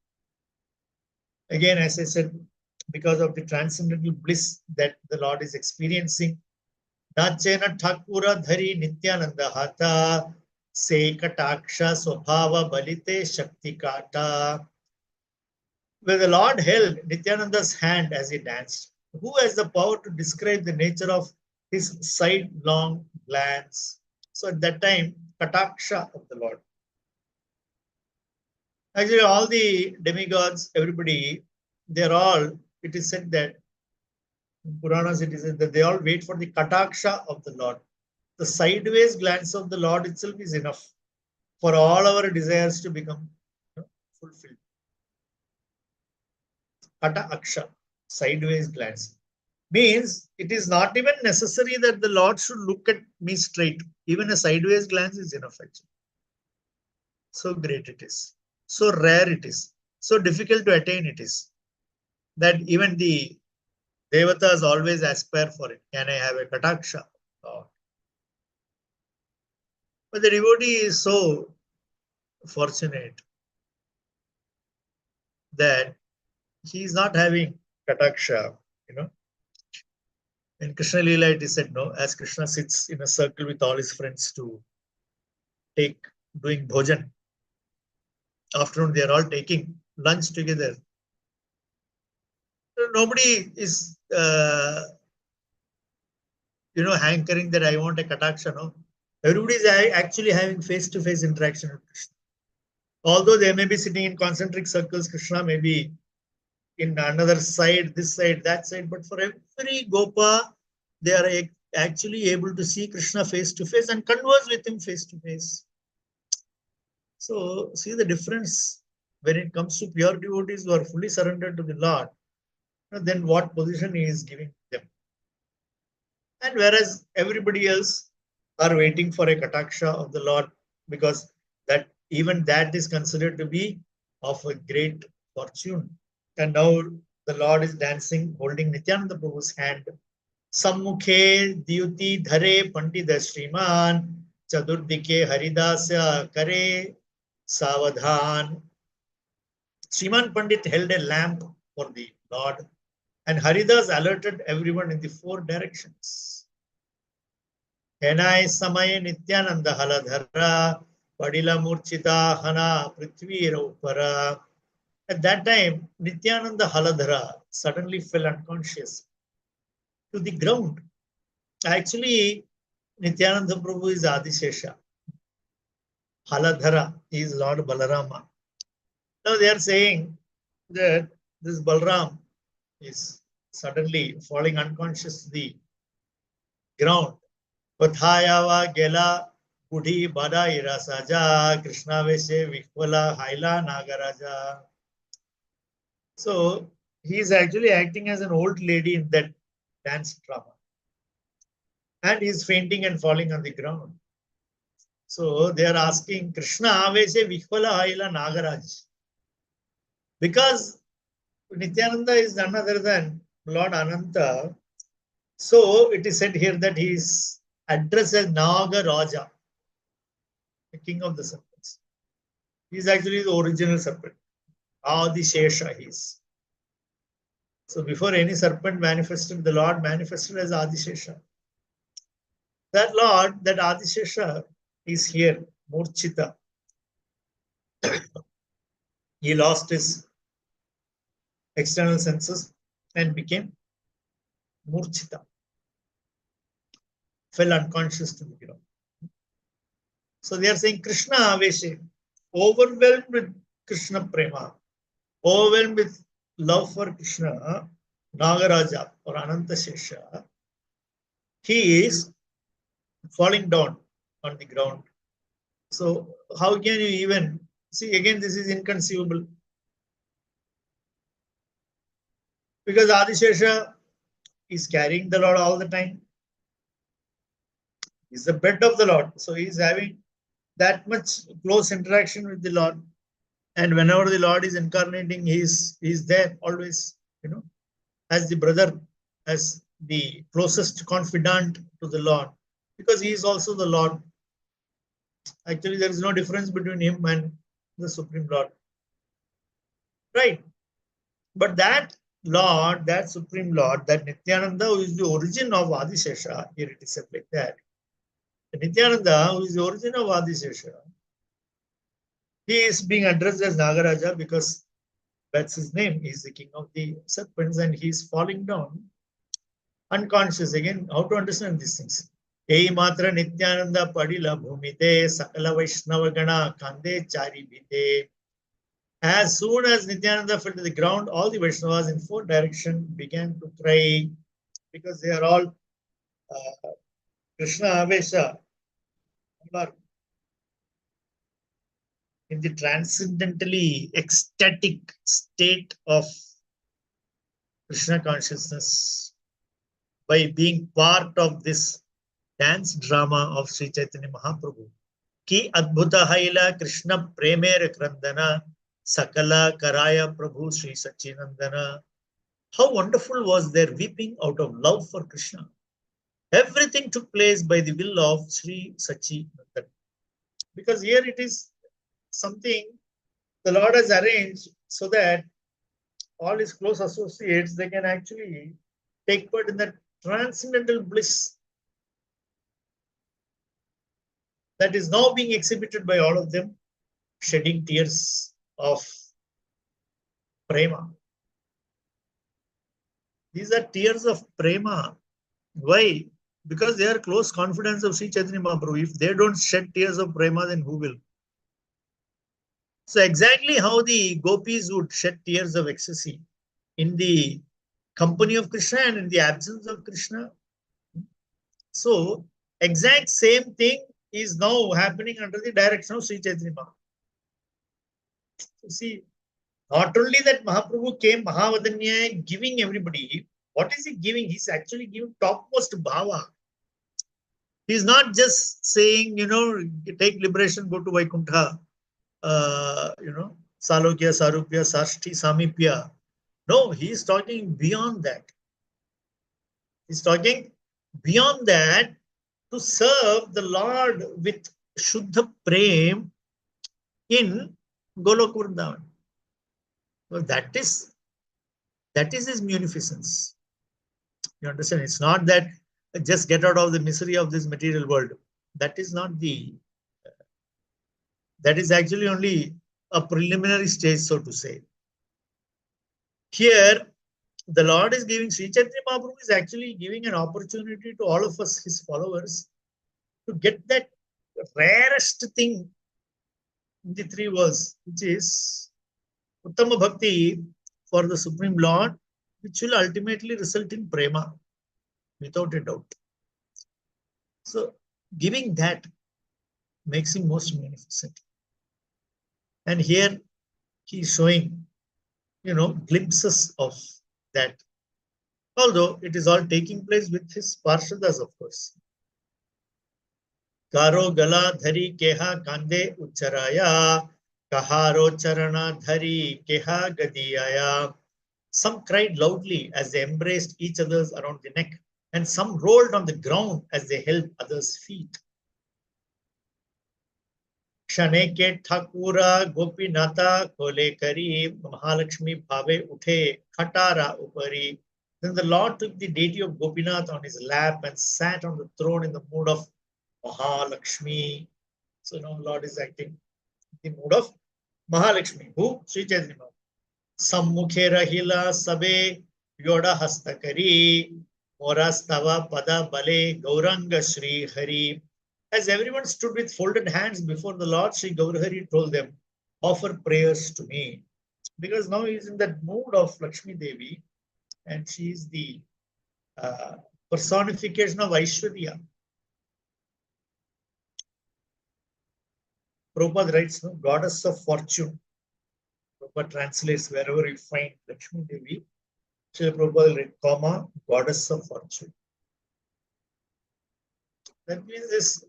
Again, as I said, because of the transcendental bliss that the Lord is experiencing. Nachena Thakura Dhari Nityananda Hata Se Kataksha Swabhava Balite Shakti Kata. When the Lord held Nityananda's hand as he danced, who has the power to describe the nature of his sidelong glance? So at that time, Kataksha of the Lord. Actually, all the demigods, everybody, they're all, it is said that in Puranas, it is said that they all wait for the Kataksha of the Lord. The sideways glance of the Lord itself is enough for all our desires to become fulfilled. Kataksha, sideways glance. Means it is not even necessary that the Lord should look at me straight. Even a sideways glance is enough actually. So great it is. So rare it is. So difficult to attain it is. That even the Devatas always aspire for it. Can I have a Kataksha? Oh. But the devotee is so fortunate that he is not having Kataksha, In Krishna Lila, it is said, no, as Krishna sits in a circle with all his friends to doing bhojan. Afternoon, they are all taking lunch together. Nobody is, hankering that I want a Kataksha, no. Everybody is actually having face-to-face interaction with Krishna. Although they may be sitting in concentric circles, Krishna may be in another side, this side, that side, but for every Gopa, they are actually able to see Krishna face to face and converse with him face to face. So see the difference when it comes to pure devotees who are fully surrendered to the Lord, then what position he is giving them. And whereas everybody else are waiting for a kataksha of the Lord, because that even that is considered to be of a great fortune. And now the Lord is dancing, holding Nityananda Prabhu's hand. Sammukhe Dyuti Dhare Pandita Shriman Chadurdike Haridasya Kare Savadhan. Shriman Pandit held a lamp for the Lord, and Haridas alerted everyone in the four directions. Enai Samaye Nityananda Haladhara Padila Murchita Hana Prithvi Upara. At that time, Nityananda Haladhara suddenly fell unconscious to the ground. Actually, Nityananda Prabhu is Adishesha. Haladhara is Lord Balarama. Now they are saying that this Balram is suddenly falling unconscious to the ground. Pathayava Gela Pudi Bada Irasaja Krishna Veshe Vikvala Haila Nagaraja. So he is actually acting as an old lady in that dance drama. And he is fainting and falling on the ground. So they are asking Krishna Veshe Vikvala Haila Nagaraj. Because Nityananda is none other than Lord Ananta. So it is said here that he is addressed as Nagaraja, the king of the serpents. He is actually the original serpent. Adishesha he is. So before any serpent manifested, the Lord manifested as Adishesha. That Lord, that Adishesha is here, Murchita. He lost his external senses and became Murchita. Fell unconscious to the ground. So they are saying Krishna Aveshe, overwhelmed with Krishna Prema, overwhelmed with love for Krishna, Nagaraja or Ananta Shesha, he is falling down on the ground. So how can you even see, again, this is inconceivable. Because Adishesha is carrying the Lord all the time. He's the bed of the Lord. So he's having that much close interaction with the Lord. And whenever the Lord is incarnating, he's there always, as the brother, as the closest confidant to the Lord, because he is also the Lord. Actually, there is no difference between him and the Supreme Lord. Right? But that Lord, that Supreme Lord, that Nityananda, who is the origin of Adishesha, here it is said like that. Nityananda, who is the origin of Adishesha, he is being addressed as Nagaraja because that's his name. He is the king of the serpents and he is falling down unconscious. Again, how to understand these things? Ei matra Nityananda padila bhumite sakala Vaishnavagana kande chari bite. As soon as Nityananda fell to the ground, all the Vaishnavas in four directions began to cry because they are all Krishna Avesha, in the transcendentally ecstatic state of Krishna consciousness by being part of this dance drama of Sri Chaitanya Mahaprabhu. Ki adbhuta haila Krishna premer krandana sakala karaya Prabhu Sri Sachinandana. How wonderful was their weeping out of love for Krishna. Everything took place by the will of Sri Sachinandana. Because here it is something the Lord has arranged so that all his close associates, they can actually take part in that transcendental bliss that is now being exhibited by all of them, shedding tears of prema. These are tears of prema. Why? Because they are close confidants of Sri Chaitanya Mahaprabhu. If they don't shed tears of prema, then who will? So exactly how the gopis would shed tears of ecstasy in the company of Krishna and in the absence of Krishna. So exact same thing is now happening under the direction of Sri Chaitanya Mahaprabhu. See, Not only that Mahaprabhu came Mahavadanya giving everybody, what is he giving? He's actually giving topmost bhava. He's not just saying, take liberation, go to Vaikuntha, Salokya, Sarupya, Sashti, Samipya. No, he's talking beyond that. He's talking beyond that to serve the Lord with Shuddha Prem in Golok Vrindavan. Well, that is his munificence. You understand? It's not that just get out of the misery of this material world. That is not that is actually only a preliminary stage, so to say. Here, the Lord is giving, Sri Chaitanya Mahaprabhu is actually giving an opportunity to all of us, his followers, to get that rarest thing in the three worlds, which is Uttama Bhakti for the Supreme Lord, which will ultimately result in prema, without a doubt. So, giving that makes him most magnificent. And here he is showing, glimpses of that. Although it is all taking place with his Parshadas, of course. Karo gala dhari keha kande ucharaya, kaharo charana dhari keha gadiyaya. Some cried loudly as they embraced each other around the neck, and some rolled on the ground as they held others' feet. क्षणे के ठाकुरा गोपीनाथा खोले करी Mahalakshmi bhave uthe khatara upari. Then the Lord took the deity of Gopinath on his lap and sat on the throne in the mood of Mahalakshmi. So now Lord is acting in the mood of Mahalakshmi. Who? Sri Chaitanya. Sammukhe rahila sabe yoda hastakari morastava pada bale gauranga Sri Hari. As everyone stood with folded hands before the Lord, Sri Gaurahari told them, offer prayers to me. Because now he is in that mood of Lakshmi Devi, and she is the personification of Aishwarya. Prabhupada writes, no, goddess of fortune. Prabhupada translates wherever you find Lakshmi Devi, Srila Prabhupada writes, comma, goddess of fortune. That means this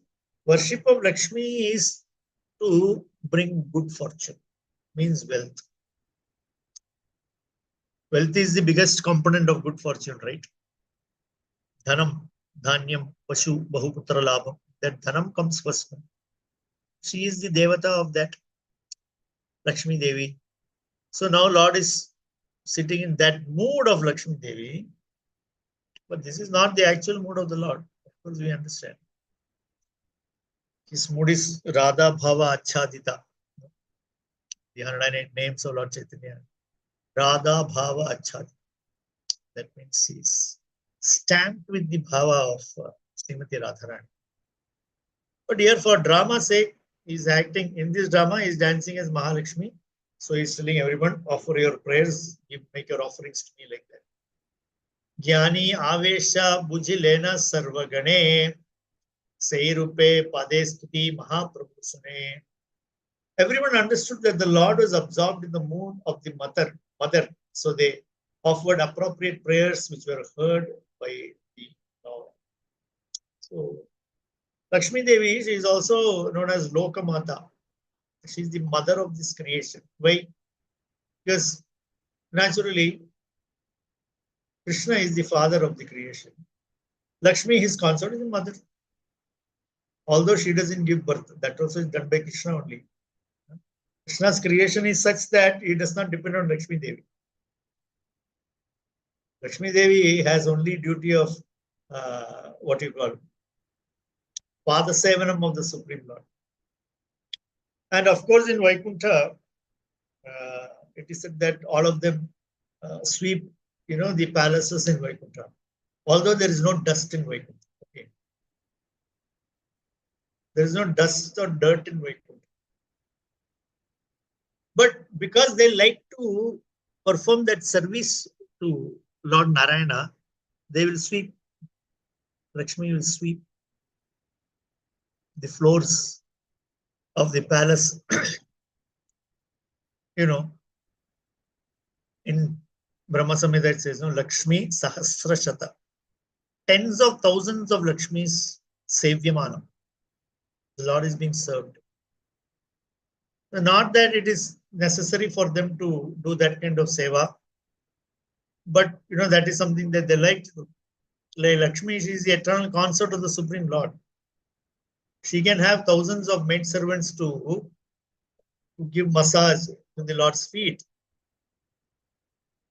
worship of Lakshmi is to bring good fortune, means wealth. Wealth is the biggest component of good fortune, right? Dhanam, dhanyam, pashu, bahuputra labham. That dhanam comes first. She is the devata of that, Lakshmi Devi. So now Lord is sitting in that mood of Lakshmi Devi, but this is not the actual mood of the Lord. Of course, we understand. His mood is Radha Bhava Achadita. The 108 names of Lord Chaitanya. Radha Bhava Achadita. That means he's stamped with the bhava of Srimati Radharani. But here, for drama's sake, he's acting in this drama, he's dancing as Mahalakshmi. So he's telling everyone, offer your prayers, make your offerings to me like that. Jnani Avesha Bujilena Sarvagane Seirupe Padestuti Mahaprabhu Sune. Everyone understood that the Lord was absorbed in the mood of the mother. So they offered appropriate prayers which were heard by the Lord. So Lakshmi Devi, she is also known as Lokamata. She is the mother of this creation. Why? Because naturally, Krishna is the father of the creation. Lakshmi, his consort, is the mother. Although she doesn't give birth, that also is done by Krishna only. Krishna's creation is such that he does not depend on Lakshmi Devi. Lakshmi Devi has only duty of what you call Pada Sevanam of the Supreme Lord. And of course, in Vaikuntha, it is said that all of them sweep, the palaces in Vaikuntha. Although there is no dust in Vaikuntha. Okay. There is no dust or dirt in Vaikuntha. But because they like to perform that service to Lord Narayana, they will sweep. Lakshmi will sweep the floors of the palace, In Brahma Samhita it says, no, Lakshmi Sahasrashata. Tens of thousands of Lakshmis Sevyamanam. The Lord is being served. Not that it is necessary for them to do that kind of seva, but that is something that they like to do. Like Lakshmi, she is the eternal consort of the Supreme Lord. She can have thousands of maid servants to give massage to the Lord's feet.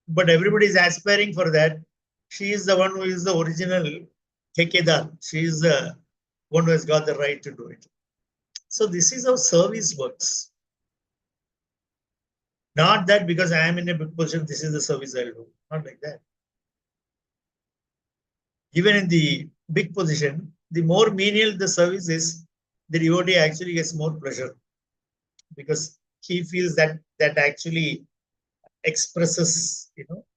But everybody is aspiring for that. She is the one who is the original Thekedar. She is the one who has got the right to do it. So this is how service works. Not that because I am in a big position, this is the service I'll do. Not like that. Even in the big position, the more menial the service is, the devotee actually gets more pleasure because he feels that actually expresses,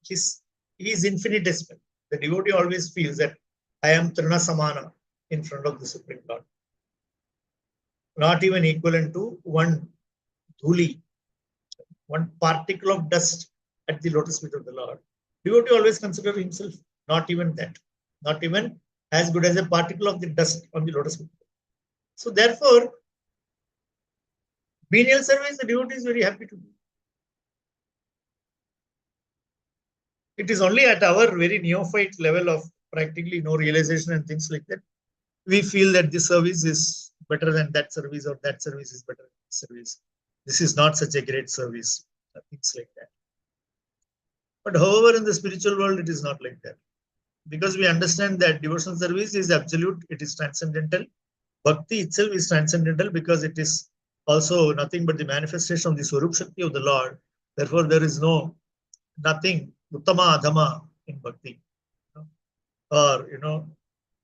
his infinitesimal. The devotee always feels that I am Trina Samana in front of the Supreme Lord. Not even equivalent to one dhuli, one particle of dust at the lotus feet of the Lord. Devotee always considers himself not even that, not even as good as a particle of the dust on the lotus feet. So therefore, menial service, the devotee is very happy to do. It is only at our very neophyte level of practically no realization and things like that, we feel that this service is better than that service, or that service is better than this service. This is not such a great service, things like that. But however, in the spiritual world, it is not like that. Because we understand that devotional service is absolute, it is transcendental. Bhakti itself is transcendental because it is also nothing but the manifestation of the Swarup Shakti of the Lord. Therefore, there is nothing Uttama Adhama in Bhakti. Or,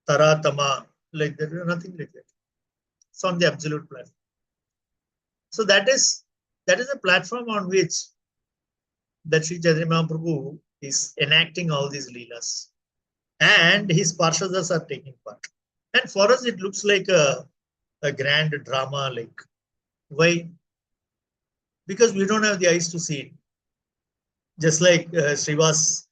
Taratama, like that, nothing like that. It's on the absolute platform. So that is a platform on which that Sri Chaitanya Mahaprabhu is enacting all these leelas. And his parshadas are taking part. And for us, it looks like a grand drama. Like, why? Because we don't have the eyes to see it. Just like Srivas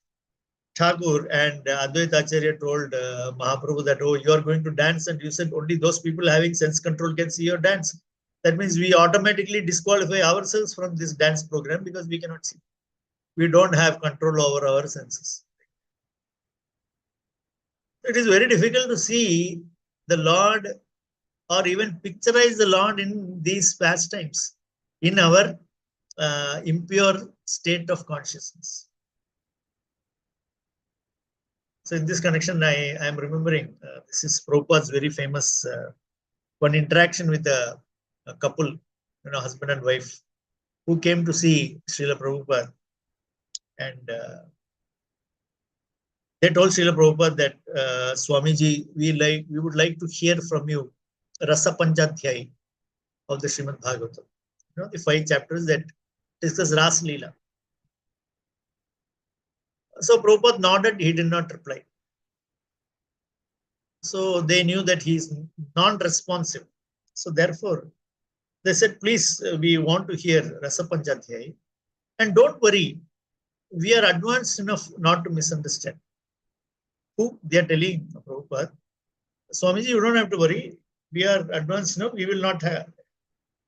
Thakur and Advaita Acharya told Mahaprabhu that, oh, you are going to dance, and you said only those people having sense control can see your dance. That means we automatically disqualify ourselves from this dance program because we cannot see. We don't have control over our senses. It is very difficult to see the Lord or even picturize the Lord in these pastimes in our impure state of consciousness. So in this connection, I am remembering, this is Prabhupada's very famous one interaction with a couple, husband and wife, who came to see Srila Prabhupada. And they told Srila Prabhupada that, Swamiji, we would like to hear from you Rasa Panchadhyay of the Srimad Bhagavata. The 5 chapters that discuss Ras Leela. So Prabhupada nodded, he did not reply. So they knew that he is non-responsive. So therefore, they said, please, we want to hear Rasa Panchadhyay. And don't worry, we are advanced enough not to misunderstand. Who? They are telling Prabhupada, Swamiji, you don't have to worry. We are advanced enough. We will not have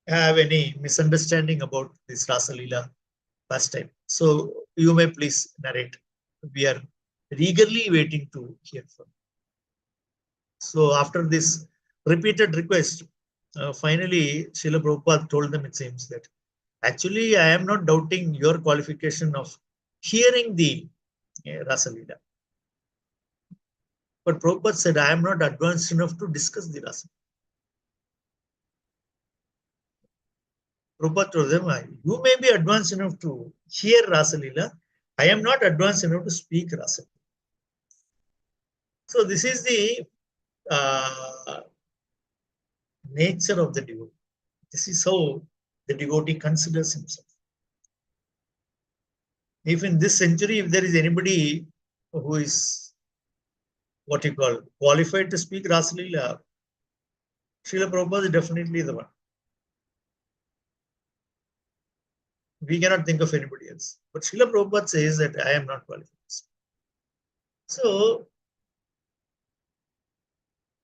any misunderstanding about this Rasa Leela pastime. So you may please narrate. We are eagerly waiting to hear from you. So after this repeated request, finally, Srila Prabhupada told them, it seems, that actually I am not doubting your qualification of hearing the Rasa Leela. But Prabhupada said, I am not advanced enough to discuss the Rasa. Prabhupada told them, you may be advanced enough to hear Rasa Leela. I am not advanced enough to speak Rasa Leela. So this is the nature of the devotee. This is how the devotee considers himself. If in this century, if there is anybody who is what you call qualified to speak Rasa Leela, Srila Prabhupada is definitely the one. We cannot think of anybody else. But Srila Prabhupada says that I am not qualified. So,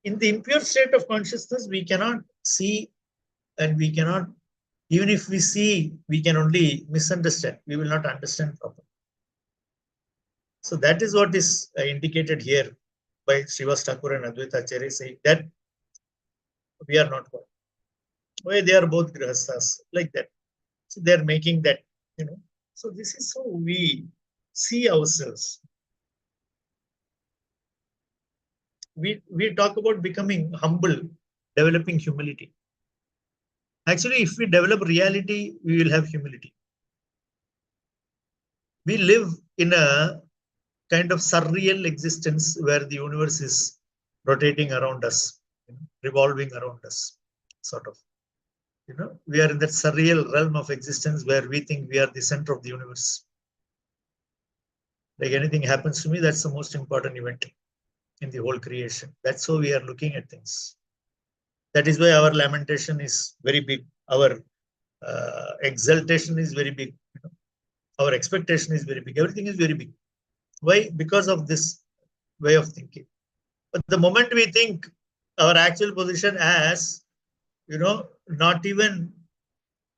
in the impure state of consciousness, we cannot see, and we cannot, even if we see, we can only misunderstand. We will not understand properly. So that is what is indicated here by Srivas Thakur and Advaita Acharya, saying that we are not qualified. Why they are both grihasthas, like that. So they are making that, So this is how we see ourselves. We talk about becoming humble, developing humility. Actually, if we develop reality, we will have humility. We live in a kind of surreal existence where the universe is rotating around us, revolving around us, sort of. We are in that surreal realm of existence where we think we are the center of the universe. Like anything happens to me, that's the most important event in the whole creation. That's how we are looking at things. That is why our lamentation is very big. Our exaltation is very big. Our expectation is very big. Everything is very big. Why? Because of this way of thinking. But the moment we think our actual position as, not even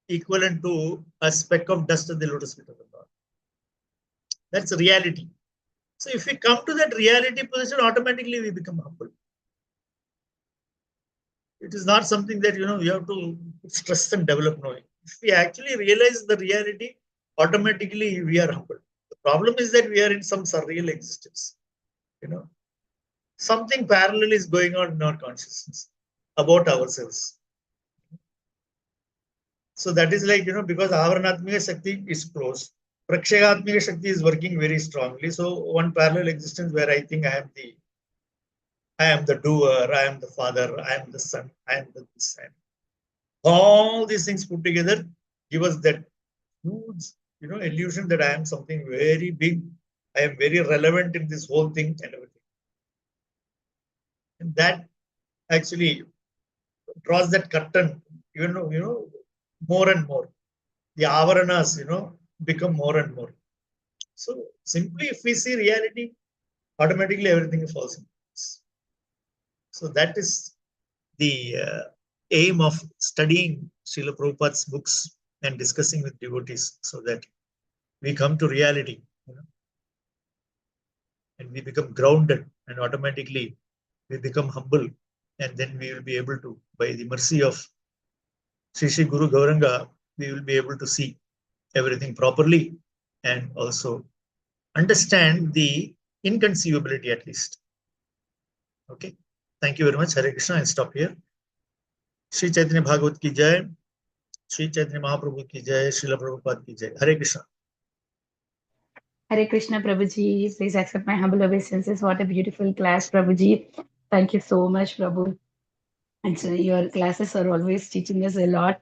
equivalent to a speck of dust at the lotus feet of the Lord. That's reality. So if we come to that reality position, automatically we become humble. It is not something that, you have to stress and develop knowing. If we actually realize the reality, automatically we are humble. The problem is that we are in some surreal existence. Something parallel is going on in our consciousness about ourselves. So that is like, because Avaranatmika Shakti is closed. Prakshagatmika Shakti is working very strongly. So one parallel existence where I think I am the doer, I am the father, I am the son, I am the this. All these things put together give us that huge, illusion that I am something very big. I am very relevant in this whole thing and everything. And that actually draws that curtain, more and more. The avaranas, become more and more. So simply if we see reality, automatically everything falls in place. So that is the aim of studying Srila Prabhupada's books and discussing with devotees, so that we come to reality, and we become grounded, and automatically we become humble, and then we will be able to, by the mercy of Sri Guru Gauranga, we will be able to see everything properly and also understand the inconceivability at least. Okay. Thank you very much. Hare Krishna. I'll stop here. Shri Chaitanya Bhagavat ki jai. Shri Chaitanya Mahaprabhu ki jai. Srila Prabhupada ki jai. Hare Krishna. Hare Krishna, Prabhuji. Please accept my humble obeisances. What a beautiful class, Prabhuji. Thank you so much, Prabhu. And so your classes are always teaching us a lot,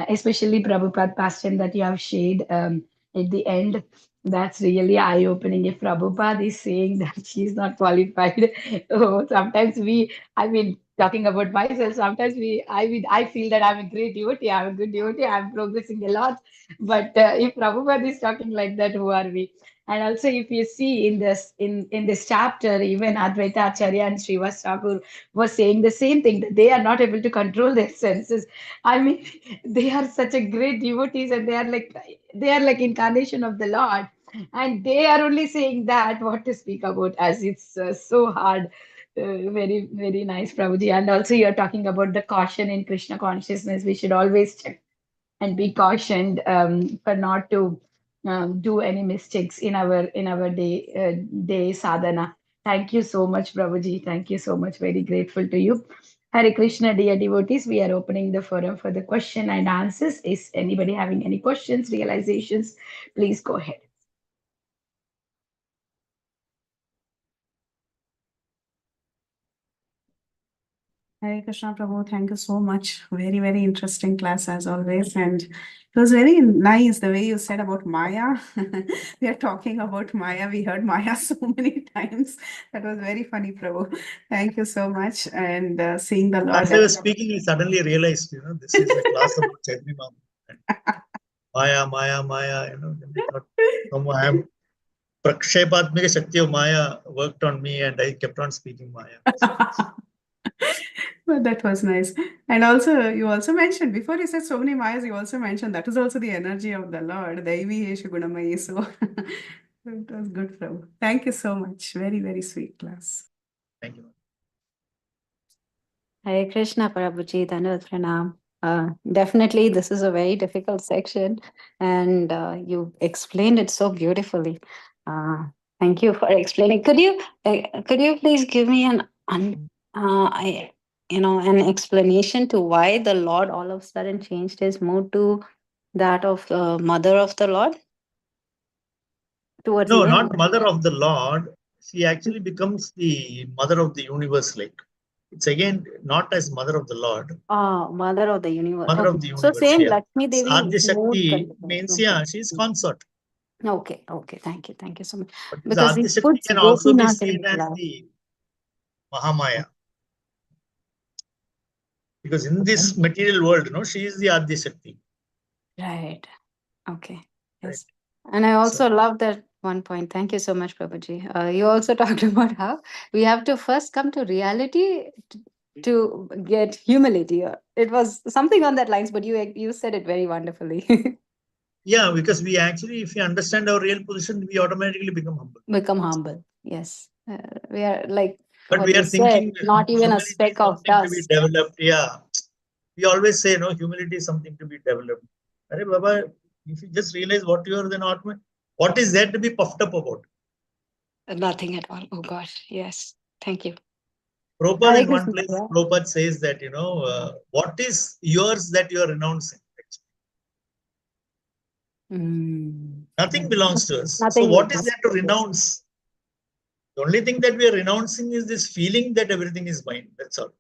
especially Prabhupada passion that you have shared at the end. That's really eye-opening. If Prabhupada is saying that she's not qualified, sometimes talking about myself, sometimes I feel that I'm a great devotee, I'm a good devotee, I'm progressing a lot. But if Prabhupada is talking like that, who are we? And also, if you see in this chapter, even Advaita Acharya and Srivas Thakur was saying the same thing, that they are not able to control their senses. They are such a great devotees, and they are like incarnation of the Lord, and they are only saying that what to speak about us. It's so hard. Very, very nice, Prabhuji. And also, you're talking about the caution in Krishna consciousness. We should always check and be cautioned for not to do any mistakes in our day sadhana. Thank you so much, Prabhuji. Thank you so much. Very grateful to you. Hare Krishna, dear devotees. We are opening the forum for the question and answers. Is anybody having any questions, realizations? Please go ahead. Hare Krishna Prabhu, thank you so much. Very, very interesting class as always. And it was very nice the way you said about Maya. We are talking about Maya. We heard Maya so many times. That was very funny, Prabhu. Thank you so much. And seeing the Lord. As I was speaking, I suddenly realized, this is a class about Chaitanya Mahaprabhu. Maya, Maya, Maya. Then we thought, I am Prakshepatmika Shakti of Maya worked on me, and I kept on speaking Maya. Well, that was nice. And also, you also mentioned, before you said so many Mayas, you also mentioned that is also the energy of the Lord, Daivi Heshu Gunamayi. So it was good, Prabhu. Thank you so much. Very, very sweet class. Thank you. Hare Krishna, Prabhuji, Dhanavad Pranam. Definitely, this is a very difficult section, and you explained it so beautifully. Thank you for explaining. Could you please give me an explanation to why the Lord all of a sudden changed his mood to that of mother of the Lord towards No, the end? not mother of the Lord. She actually becomes the mother of the universe. Like, it's again not as mother of the Lord. Mother of the universe. Mother Okay. of the So universe, same yeah. Lakshmi Devi Adya mood Shakti continues. means, yeah, she's consort. Okay, thank you so much. But this Because Adya he Shakti puts can also be Gopinath in seen the as class. the Mahamaya. Because in this material world, she is the Adya Shakti. Right. Okay. Yes. Right. And I also So, love that one point. Thank you so much, Prabhuji. You also talked about how we have to first come to reality to get humility. It was something on that lines, but you said it very wonderfully. yeah, because we actually, if we understand our real position, we automatically become humble. Become humble. Yes. We are like But what we you are said, thinking not even a humility speck is of something to be dust. developed. Yeah. We always say, no, humility is something to be developed. Arey Baba, if you just realize what you are, then what is there to be puffed up about? Nothing at all. Oh gosh. Yes. Thank you. Prabhupada Hare in one Krishna. place, Yeah. Prabhupada says that, what is yours that you are renouncing? Nothing belongs to us. So Nothing what is belongs there to to us. renounce? The only thing that we are renouncing is this feeling that everything is mine. That's all.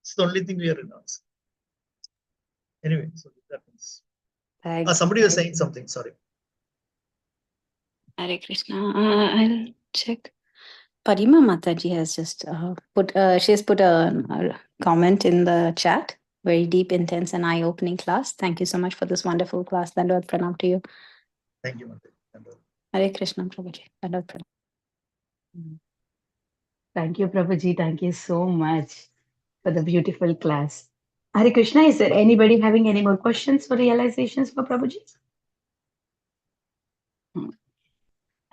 It's the only thing we are renouncing. Anyway, so that means. Thanks. Somebody was saying something. Sorry. Hare Krishna. I'll check. Parima Mataji has just she has put a comment in the chat. Very deep, intense, and eye-opening class. Thank you so much for this wonderful class. Dandavad Pranam to you. Thank you, Mataji. Hare Krishna, Prabhuji. Dandavad Pranam. Thank you, Prabhuji. Thank you so much for the beautiful class. Hare Krishna, is there anybody having any more questions or realizations for Prabhuji?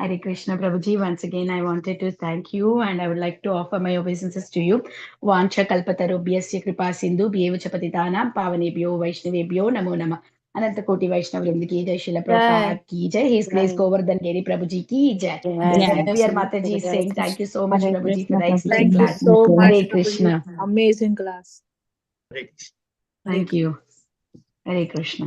Hare Krishna, Prabhuji. Once again, I wanted to thank you and I would like to offer my obeisances to you. Vancha kalpatarubhyasya kripa sindhu bhyevacha patitanam pavanebhyo vaishnavebhyo namo namah. Ananta Koti Vaishnav Vrinda ki jai, Srila Prabhupada ki jai, His Grace Govardhan Giri Prabhuji ki jai. This is where Mataji is saying thank you so much, Hare Prabhuji, for Krishna, the Prabhuji. excellent Thank you class. so much, Hare Prabhuji. Krishna. Amazing class. Hare Krishna. Hare Thank you. Hare Krishna.